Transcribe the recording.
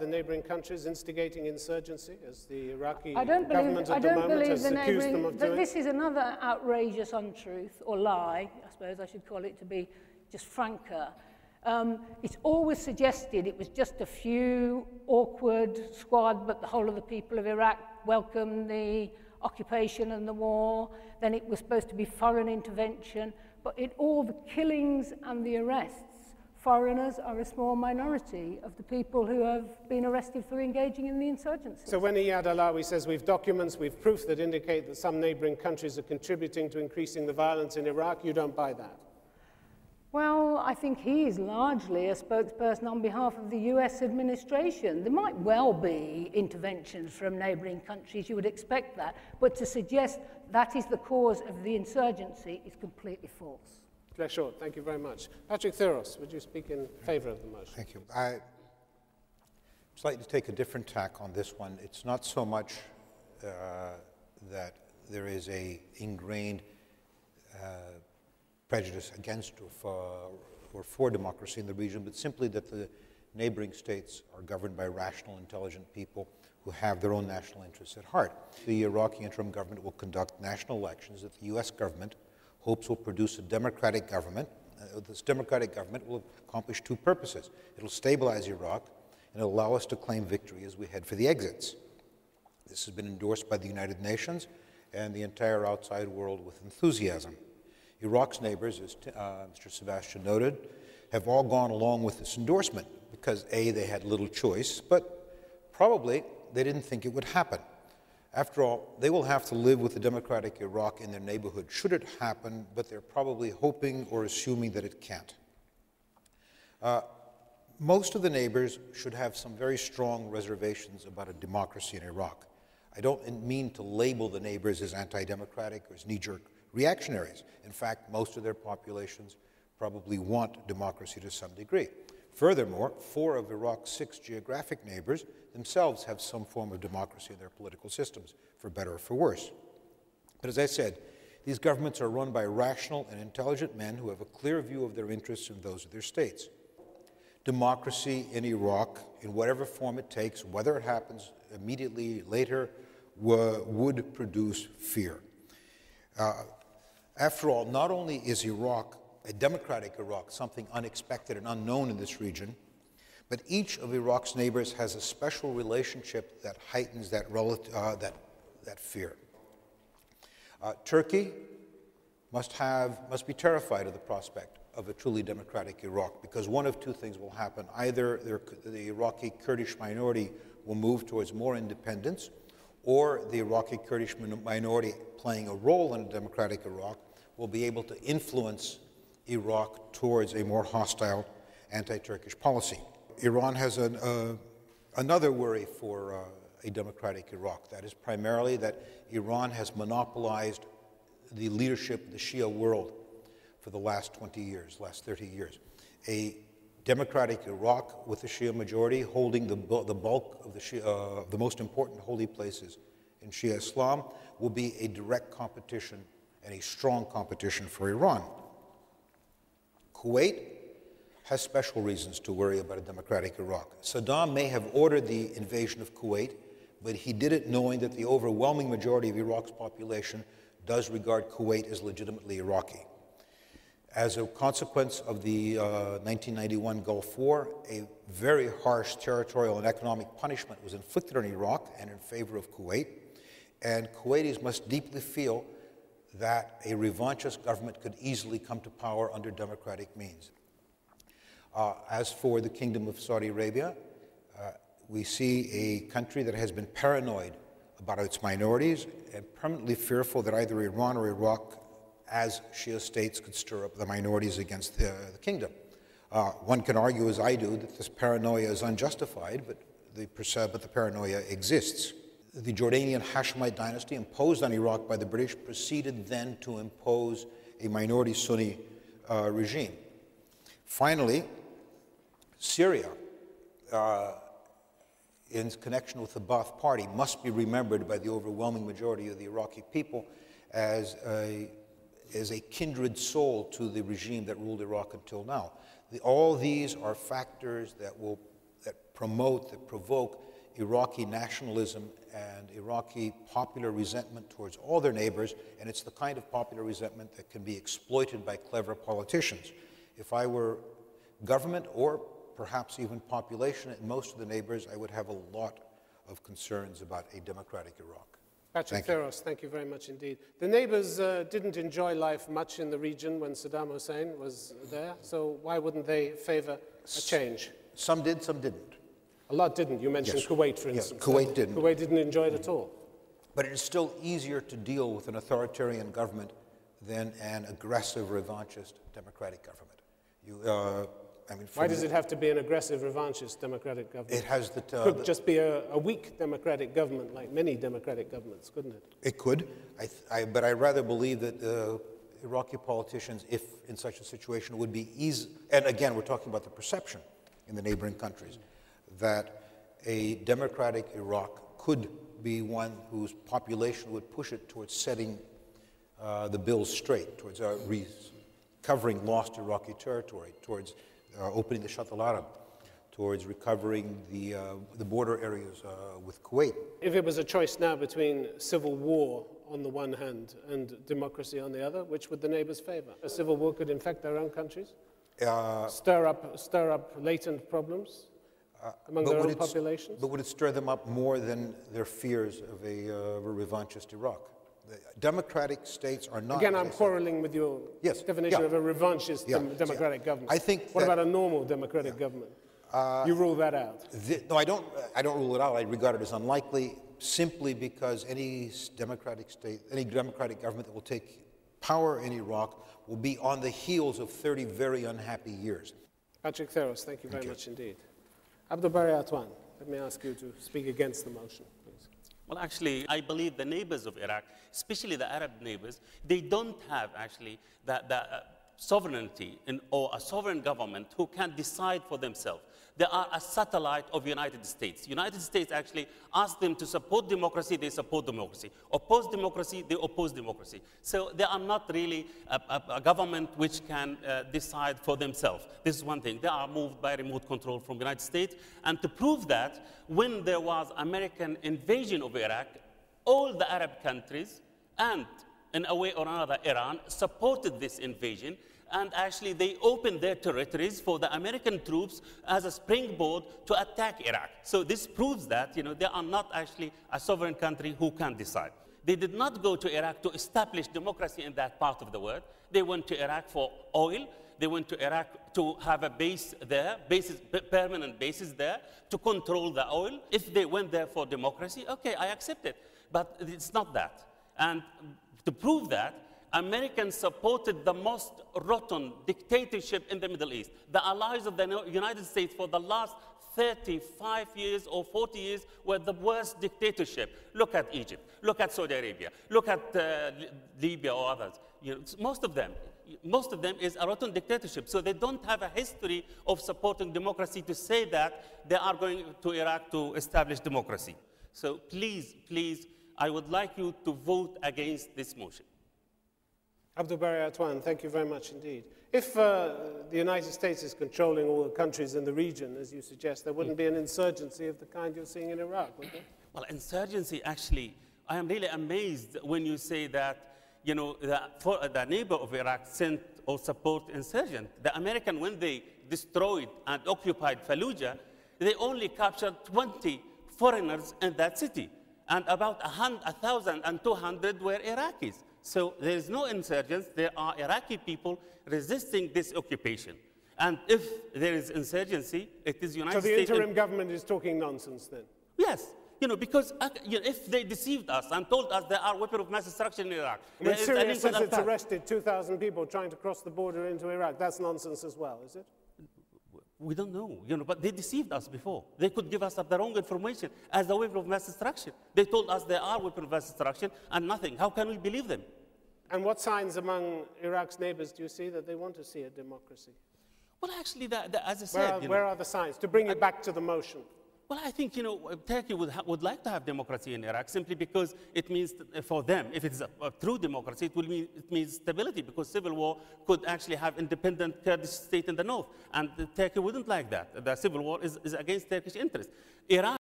The neighbouring countries instigating insurgency, as the Iraqi government at the moment has accused them of doing? This is another outrageous untruth, or lie, I suppose I should call it to be just franker. It's always suggested it was just a few awkward squad, but the whole of the people of Iraq welcomed the occupation and the war. Then it was supposed to be foreign intervention. But in all the killings and the arrests, foreigners are a small minority of the people who have been arrested for engaging in the insurgency. So when Iyad Alawi says we've documents, we've proof that indicate that some neighbouring countries are contributing to increasing the violence in Iraq, you don't buy that? Well, I think he is largely a spokesperson on behalf of the US administration. There might well be interventions from neighbouring countries, you would expect that, but to suggest that is the cause of the insurgency is completely false. Clare Short, thank you very much. Patrick Theros, would you speak in favour of the motion? Thank you. I'd like to take a different tack on this one. It's not so much that there is a ingrained prejudice against or for democracy in the region, but simply that the neighboring states are governed by rational, intelligent people who have their own national interests at heart. The Iraqi interim government will conduct national elections that the US government hopes will produce a democratic government. This democratic government will accomplish two purposes. It will stabilize Iraq and allow us to claim victory as we head for the exits. This has been endorsed by the United Nations and the entire outside world with enthusiasm. Iraq's neighbors, as Mr. Sebastian noted, have all gone along with this endorsement because A, they had little choice, but probably they didn't think it would happen. After all, they will have to live with a democratic Iraq in their neighborhood should it happen, but they're probably hoping or assuming that it can't. Most of the neighbors should have some very strong reservations about a democracy in Iraq. I don't mean to label the neighbors as anti-democratic or as knee-jerk reactionaries. In fact, most of their populations probably want democracy to some degree. Furthermore, 4 of Iraq's 6 geographic neighbors themselves have some form of democracy in their political systems, for better or for worse. But as I said, these governments are run by rational and intelligent men who have a clear view of their interests and those of their states. Democracy in Iraq, in whatever form it takes, whether it happens immediately later, would produce fear. After all, not only is Iraq, a democratic Iraq, something unexpected and unknown in this region, but each of Iraq's neighbors has a special relationship that heightens that fear. Turkey must be terrified of the prospect of a truly democratic Iraq, because one of two things will happen. Either the Iraqi Kurdish minority will move towards more independence, or the Iraqi Kurdish minority playing a role in a democratic Iraq will be able to influence Iraq towards a more hostile anti-Turkish policy. Iran has another worry for a democratic Iraq. That is primarily that Iran has monopolized the leadership of the Shia world for the last 20 years, last 30 years. A democratic Iraq with a Shia majority holding the bulk of the most important holy places in Shia Islam will be a direct competition and a strong competition for Iran. Kuwait has special reasons to worry about a democratic Iraq. Saddam may have ordered the invasion of Kuwait, but he did it knowing that the overwhelming majority of Iraq's population does regard Kuwait as legitimately Iraqi. As a consequence of the 1991 Gulf War, a very harsh territorial and economic punishment was inflicted on Iraq and in favor of Kuwait, and Kuwaitis must deeply feel that a revanchist government could easily come to power under democratic means. As for the Kingdom of Saudi Arabia, we see a country that has been paranoid about its minorities and permanently fearful that either Iran or Iraq, as Shia states, could stir up the minorities against the kingdom. One can argue, as I do, that this paranoia is unjustified, but the paranoia exists. The Jordanian Hashemite dynasty, imposed on Iraq by the British, proceeded then to impose a minority Sunni regime. Finally, Syria, in connection with the Ba'ath Party, must be remembered by the overwhelming majority of the Iraqi people as a kindred soul to the regime that ruled Iraq until now. All these are factors that promote, that provoke Iraqi nationalism and Iraqi popular resentment towards all their neighbors, and it's the kind of popular resentment that can be exploited by clever politicians. If I were government or perhaps even population in most of the neighbors, I would have a lot of concerns about a democratic Iraq. Patrick Theros, thank you very much indeed. The neighbors didn't enjoy life much in the region when Saddam Hussein was there, so why wouldn't they favor a change? Some did, some didn't. A lot didn't. You mentioned Yes. Kuwait, for instance. Yeah, Kuwait didn't. Kuwait didn't enjoy it at all. But it is still easier to deal with an authoritarian government than an aggressive, revanchist democratic government. Why does it have to be an aggressive, revanchist democratic government? It has the... could just be a weak democratic government, like many democratic governments, couldn't it? It could, but I rather believe that Iraqi politicians, if in such a situation, would be easy. And again, we're talking about the perception in the neighboring countries, that a democratic Iraq could be one whose population would push it towards setting the bills straight, towards recovering lost Iraqi territory, towards opening the Shatt al-Arab, towards recovering the border areas with Kuwait. If it was a choice now between civil war on the one hand and democracy on the other, which would the neighbors favor? A civil war could infect their own countries, stir up latent problems among their own populations. But would it stir them up more than their fears of a revanchist Iraq? The democratic states are not... Again, I'm quarreling with your definition of a revanchist democratic government. I think what about a normal democratic government? You rule that out? No, I don't rule it out. I regard it as unlikely, simply because any democratic state, any democratic government that will take power in Iraq will be on the heels of 30 very unhappy years. Patrick Theros, thank you very much indeed. Abdel Bari Atwan, let me ask you to speak against the motion, please. Well, actually, I believe the neighbors of Iraq, especially the Arab neighbors, they don't have actually the sovereignty or a sovereign government who can decide for themselves. They are a satellite of United States. United States actually ask them to support democracy, they support democracy. Oppose democracy, they oppose democracy. So they are not really a government which can decide for themselves. This is one thing. They are moved by remote control from the United States. And to prove that, when there was American invasion of Iraq, all the Arab countries and in a way or another Iran supported this invasion. And actually, they opened their territories for the American troops as a springboard to attack Iraq. So this proves that, they are not actually a sovereign country who can decide. They did not go to Iraq to establish democracy in that part of the world. They went to Iraq for oil. They went to Iraq to have a base there, permanent bases there, to control the oil. If they went there for democracy, okay, I accept it. But it's not that. And to prove that, Americans supported the most rotten dictatorship in the Middle East. The allies of the United States for the last 35 years or 40 years were the worst dictatorship. Look at Egypt, look at Saudi Arabia, look at Libya or others. Most of them is a rotten dictatorship. So they don't have a history of supporting democracy to say that they are going to Iraq to establish democracy. So please, please, I would like you to vote against this motion. Abdel Bari Atwan, thank you very much indeed. If the United States is controlling all the countries in the region, as you suggest, there wouldn't be an insurgency of the kind you're seeing in Iraq, would there? Well, insurgency, actually, I am really amazed when you say that, the neighbor of Iraq sent or support insurgent. The American, when they destroyed and occupied Fallujah, they only captured 20 foreigners in that city. And about 1,200 were Iraqis. So there is no insurgents. There are Iraqi people resisting this occupation. And if there is insurgency, it is United States. So the interim government is talking nonsense then? Yes. Because if they deceived us and told us there are weapons of mass destruction in Iraq. Syria says it's arrested 2,000 people trying to cross the border into Iraq. That's nonsense as well, is it? We don't know, but they deceived us before. They could give us the wrong information as a weapon of mass destruction. They told us there are weapons of mass destruction and nothing. How can we believe them? And what signs among Iraq's neighbors do you see that they want to see a democracy? Well, actually, as I said... Where are the signs? To bring you back to the motion. Well, I think, you know, Turkey would like to have democracy in Iraq simply because it means, for them, if it's a true democracy, it means stability, because civil war could actually have independent Kurdish state in the north. And Turkey wouldn't like that. The civil war is against Turkish interests. Iran